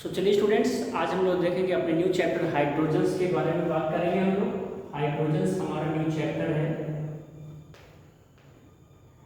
चलिए स्टूडेंट्स, आज हम लोग देखेंगे अपने न्यू चैप्टर हाइड्रोजन्स के बारे में बात करेंगे। हम लोग हाइड्रोजन्स हमारा न्यू चैप्टर है।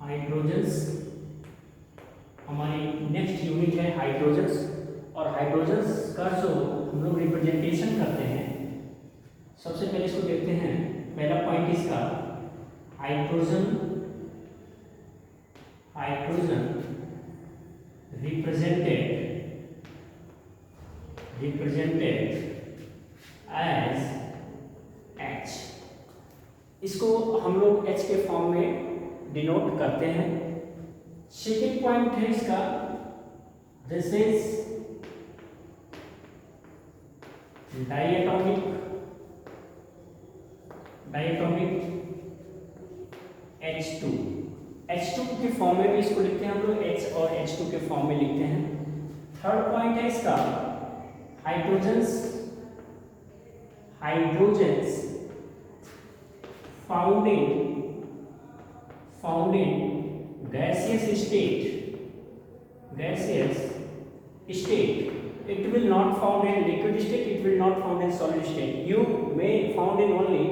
हाइड्रोजन्स हमारी नेक्स्ट यूनिट है हाइड्रोजन्स। और हाइड्रोजन्स का जो हम लोग रिप्रेजेंटेशन करते हैं, सबसे पहले इसको देखते हैं। पहला पॉइंट इसका हाइड्रोजन represented as H। इसको हम लोग H के फॉर्म में डिनोट करते हैं। सेकेंड पॉइंट है इसका दिस इज डायटोमिक H2 के फॉर्म में भी इसको लिखते हैं हम लोग, H और H2 के फॉर्म में लिखते हैं। थर्ड पॉइंट है इसका hydrogens found in gaseous state. It will not found in liquid state, it will not found in solid state. You may found in only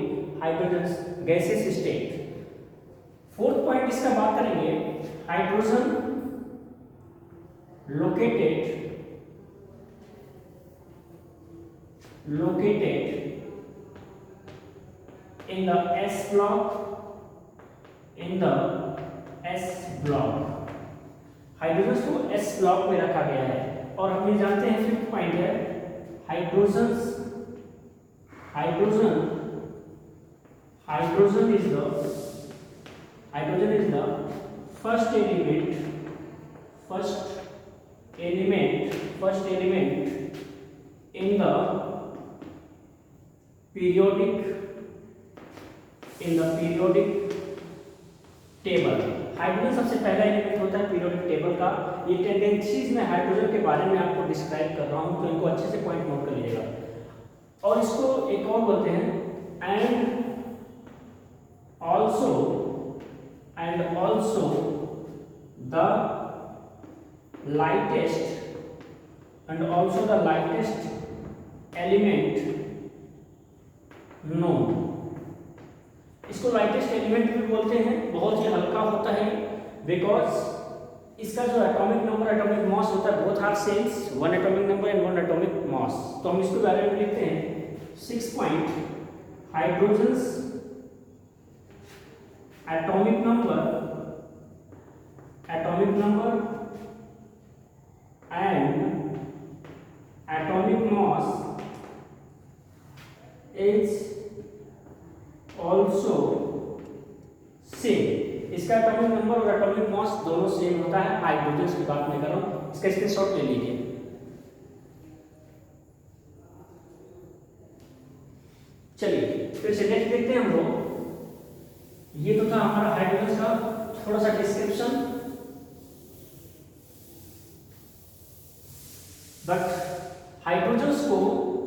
hydrogens gaseous state. Fourth point इसका बात करेंगे, hydrogen located in the S block, hydrogen को S block में रखा गया है। और हम ये जानते हैं, फिफ्थ पॉइंट है hydrogen is the first element in the periodic table. Hydrogen सबसे पहला एलिमेंट होता है पीरियोडिक टेबल का। ये टेंडेंसीज में हाइड्रोजन के बारे में आपको डिस्क्राइब कर रहा हूँ, तो इनको अच्छे से पॉइंट नोट कर लीजिएगा। और इसको एक और बोलते हैं and also the lightest element known. इसको लाइटेस्ट एलिमेंट भी बोलते हैं, बहुत ही हल्का होता है बिकॉज इसका जो एटॉमिक नंबर एटॉमिक मास होता है, both are sames, one atomic number and one atomic mass. तो हम इसके बारे में लिखते हैं 6 point hydrogens atomic number and atomic mass is also same। इसका एटॉमिक नंबर और एटॉमिक मास दोनों सेम होता है। हाइड्रोजन की बात मैं कर रहा हूं, इसका स्क्रीनशॉट ले लीजिए। चलिए फिर से नेक्स्ट देखते हैं हम लोग। ये तो था हमारा हाइड्रोजन का थोड़ा सा डिस्क्रिप्शन, बट हाइड्रोजन्स को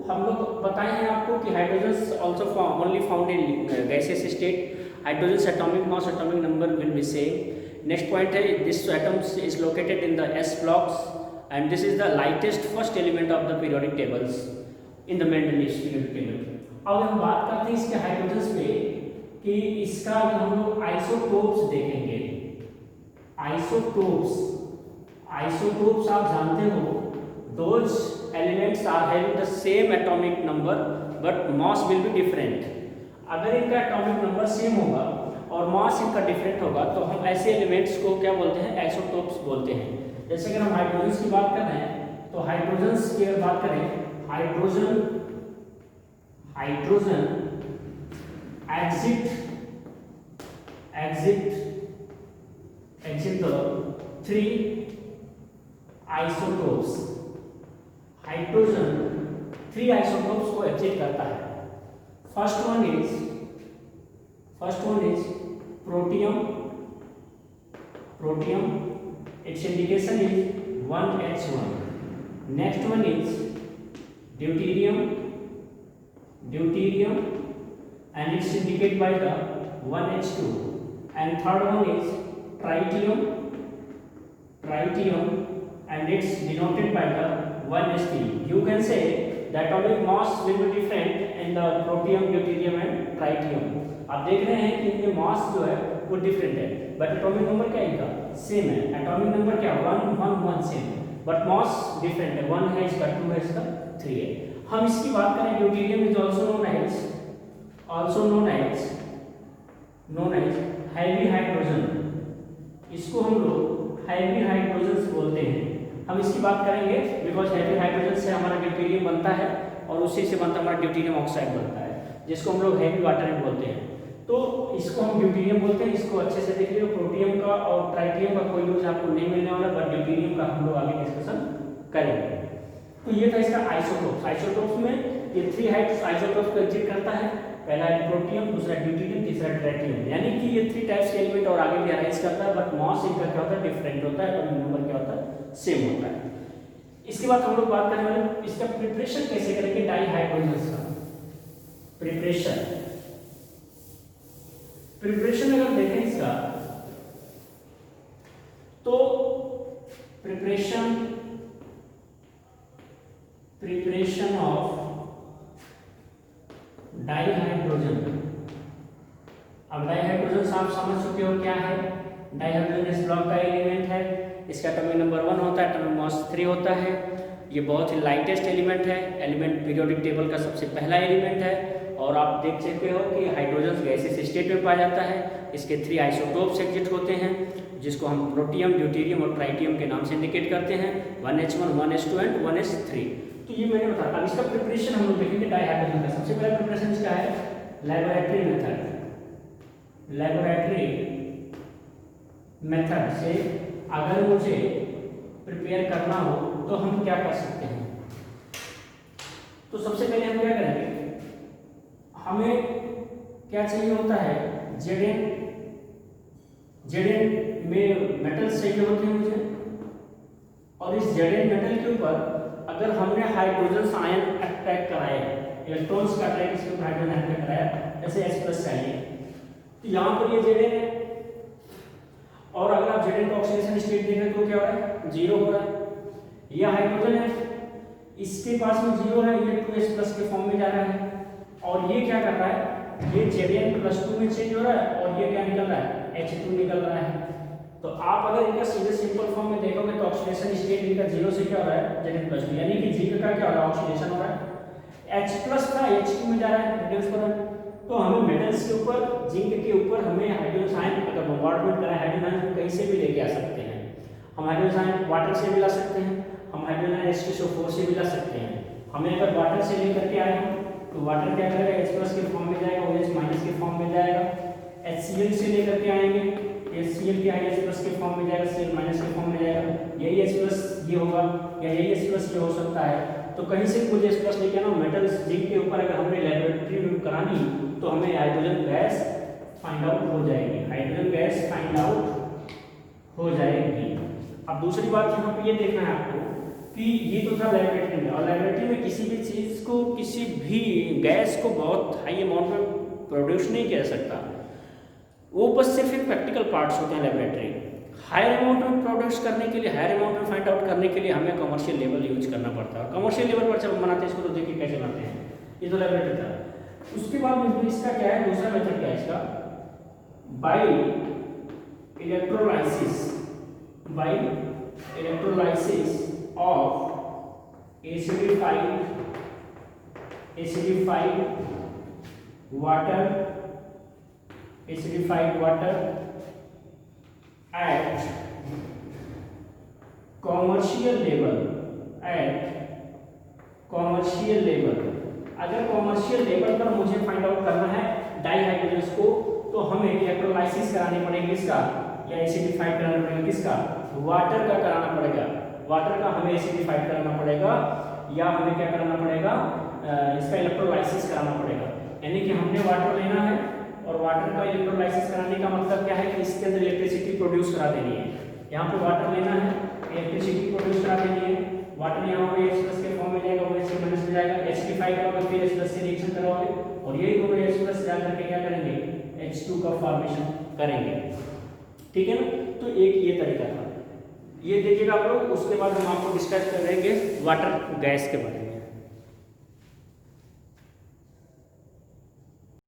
हम लोग बताए हैं आपको कि hydrogens also only found in gaseous state. Hydrogens atomic mass atomic number will be same. Next point है this atoms is located in the S blocks and this is the lightest first element of the periodic tables in the Mendeleev periodic table. अब हम बात करते हैं इसके hydrogens पे कि इसका हम लोग आइसोटोप्स देखेंगे। आइसोटोप्स आप जानते हो, those elements are having the same atomic number but mass will be different। अगर इनका एटॉमिक नंबर सेम होगा और मास इनका डिफरेंट होगा तो हम ऐसे एलिमेंट्स को क्या बोलते हैं, आइसोटोप्स बोलते हैं। जैसे अगर हम हाइड्रोजन्स की बात कर रहे हैं तो हाइड्रोजन्स की अगर बात करें, hydrogen exit the 3 isotopes। Hydrogen 3 isotopes को एग्जिट करता है। First one is protium, it's indication is 1H1। Next one is deuterium and it's indicated by the 1H2। And third one is tritium and it's denoted by the 1s3. You can say the atomic mass will be different in the protium, deuterium and tritium. आप देख रहे हैं कि इनके मास जो है वो different है, बट एटॉमिक नंबर क्या है इनका सेम है. एटॉमिक नंबर क्या 1 1 1 सेम, बट मास डिफरेंट है. 1 है इसका, 2 है इसका, 3 है. हम इसकी बात करें deuterium is also known as heavy hydrogen. इसको हम लोग हैवी हाइड्रोजन बोलते हैं. हम इसकी बात करेंगे बिकॉज हैवी हाइड्रोजन से हमारा ड्यूटेरियम बनता है और उसी से बनता हमारा ड्यूटेरियम ऑक्साइड बनता है, जिसको हम लोग हैवी वाटर बोलते हैं. तो इसको हम ड्यूटेरियम बोलते हैं. इसको अच्छे से देख लीजिए. प्रोटियम का और ट्राइटियम का कोई यूज आपको नहीं मिलने वाला, बट ड्यूटेरियम का हम लोग आगे डिस्कशन करेंगे. तो ये था इसका आइसोटोप्स. आइसोटोप्स में ये 3 आइसोटोप्स को एग्जिट करता है. पहला है प्रोटियम, दूसरा ड्यूटेरियम, तीसरा ट्राइटियम. यानी कि ये 3 टाइप्स के एलिमेंट और आगे भी अरेंज करता है, बट मास इनका क्या होता है डिफरेंट होता है और नंबर क्या होता है सेम होता है. इसके बाद हम लोग बात करेंगे इसका प्रिपरेशन कैसे करेंगे डाइहाइड्रोजन का. प्रिपरेशन अगर देखें इसका तो प्रिपरेशन ऑफ डाइहाइड्रोजन. अब डाइहाइड्रोजन आप समझ चुके हो क्या है. डाइहाइड्रोजन इस ब्लॉक का एलिमेंट है. इसका एटॉमिक नंबर 1 होता है, एटॉमिक मास 3 होता है. ये बहुत ही लाइटेस्ट एलिमेंट है. एलिमेंट पीरियोडिक टेबल का सबसे पहला एलिमेंट है. और आप देख सकते हो कि हाइड्रोजन गैसियस स्टेट में पाया जाता है. इसके 3 आइसोटोप्स एग्जिट होते हैं, जिसको हम प्रोटियम, ड्यूटेरियम और ट्राइटियम के नाम से इंडिकेट करते हैं. 1s1, 1s2 and 1s3. तो ये मैंने बताया. अब इसका प्रिपरेशन हम लोग देखेंगे डाइहाइड्रोजन का. सबसे पहला प्रिपरेशन इसका है लैबोरेटरी मेथड से अगर मुझे प्रिपेयर करना हो तो हम क्या कर सकते हैं. तो सबसे पहले हम क्या करेंगे, हमें क्या चाहिए होता है Zn में मेटल्स चाहिए होते हैं मुझे. और इस Zn मेटल के ऊपर अगर हमने हाइड्रोजन आयन अटैक कराया, इलेक्ट्रॉन्स का अटैक इसके ऊपर हाइड्रोजन अटैक कराया, जैसे H+ चाहिए, तो यहाँ पर ये Zn है. और अगर आप Zn का ऑक्सीडेशन स्टेट देखें तो क्या हो रहा है 0 हो रहा है. यह हाइड्रोजन है, इसके पास में 0 है, ये 2s+ के फॉर्म में जा रहा है. और ये क्या कर रहा है, ये Zn+2 में चेंज हो रहा है और ये क्या निकल रहा है H2 निकल रहा है. तो आप अगर इनका सीधे सिंपल फॉर्म में देखोगे तो ऑक्सीडेशन स्टेट इनका 0 से क्या हो रहा है Zn+2, यानी कि जिंक का क्या हो रहा है ऑक्सीडेशन हो रहा है. H+ था H2 में जा रहा है, रिड्यूस कर रहा है. तो हमें मेटल्स के ऊपर, जिंक के ऊपर हमें हाइड्रोजन आयन अगर बॉम्बार्डमेंट करें, हाइड्रोजन आयन कहीं से भी लेके आ सकते हैं. हम हाइड्रोजन आयन वाटर से भी ला सकते हैं, हम हाइड्रोजन आयन H2SO4 से भी ला सकते हैं. हमें अगर वाटर से लेकर के आए हम तो वाटर क्या करेगा H+ के फॉर्म में जाएगा, OH- के फॉर्म में जाएगा. HCl से लेकर के आएंगे, HCl के H+ के फॉर्म में जाएगा, Cl- के फॉर्म में जाएगा. यही H+ ये होगा या यही H+ ये हो सकता है. तो कहीं से कुछ H+ लेके आना मेटल्स जिंक के ऊपर अगर हमने लेबोरेटरी में करानी तो हमें हाइड्रोजन गैस फाइंड आउट हो जाएगी. हाइड्रोजन गैस फाइंड आउट हो जाएगी. अब दूसरी बात यहाँ पे ये देखना है आपको कि ये तो था लेबोरेटरी में, और लेबोरेटरी में किसी भी चीज़ को, किसी भी गैस को बहुत हाई अमाउंट में प्रोड्यूस नहीं किया सकता. वो बस सिर्फ एक प्रैक्टिकल पार्ट्स होते हैं लेबोरेटरी. हायर अमाउंट में प्रोड्यूस करने के लिए, हायर अमाउंट में फाइंड आउट करने के लिए हमें कमर्शियल लेवल यूज करना पड़ता है. कमर्शियल लेवल पर जब बनाते हैं इसको तो देखिए कैसे बनाते हैं. ये तो लेबोरेटरी था. उसके बाद में इसका क्या है, दूसरा मेथड क्या है इसका, by electrolysis of acidified water at commercial level. अगर कॉमर्शियल लेवल पर मुझे फाइंड आउट करना है डाइहाइड्रोजन को तो हमें इलेक्ट्रोलाइसिस करानी पड़ेगी इसका, या एसिडिफाइड कराना पड़ेगा किसका, वाटर का कराना पड़ेगा. वाटर का हमें एसिडिफाइड कराना पड़ेगा या हमें क्या कराना पड़ेगा, इसका इलेक्ट्रोलाइसिस कराना पड़ेगा. यानी कि हमने वाटर लेना है और वाटर का इलेक्ट्रोलाइसिस कराने का मतलब क्या है कि इसके अंदर इलेक्ट्रिसिटी प्रोड्यूस करा देनी है. यहाँ पे वाटर लेना है, इलेक्ट्रिसिटी प्रोड्यूस करा देनी है. वाटर यहाँ पे H+ के फॉर्म में जाएगा, वो H में जाएगा, एसिडिफाइड होगा, फिर H+ से रिएक्शन करवाओगे और यही दोनों H+ जा करके क्या करेंगे H2 का फॉर्मेशन करेंगे. ठीक है ना. तो एक ये तरीका था. ये देखिएगा आप लोग, उसके बाद हम आपको डिस्कस करेंगे वाटर गैस के बारे में।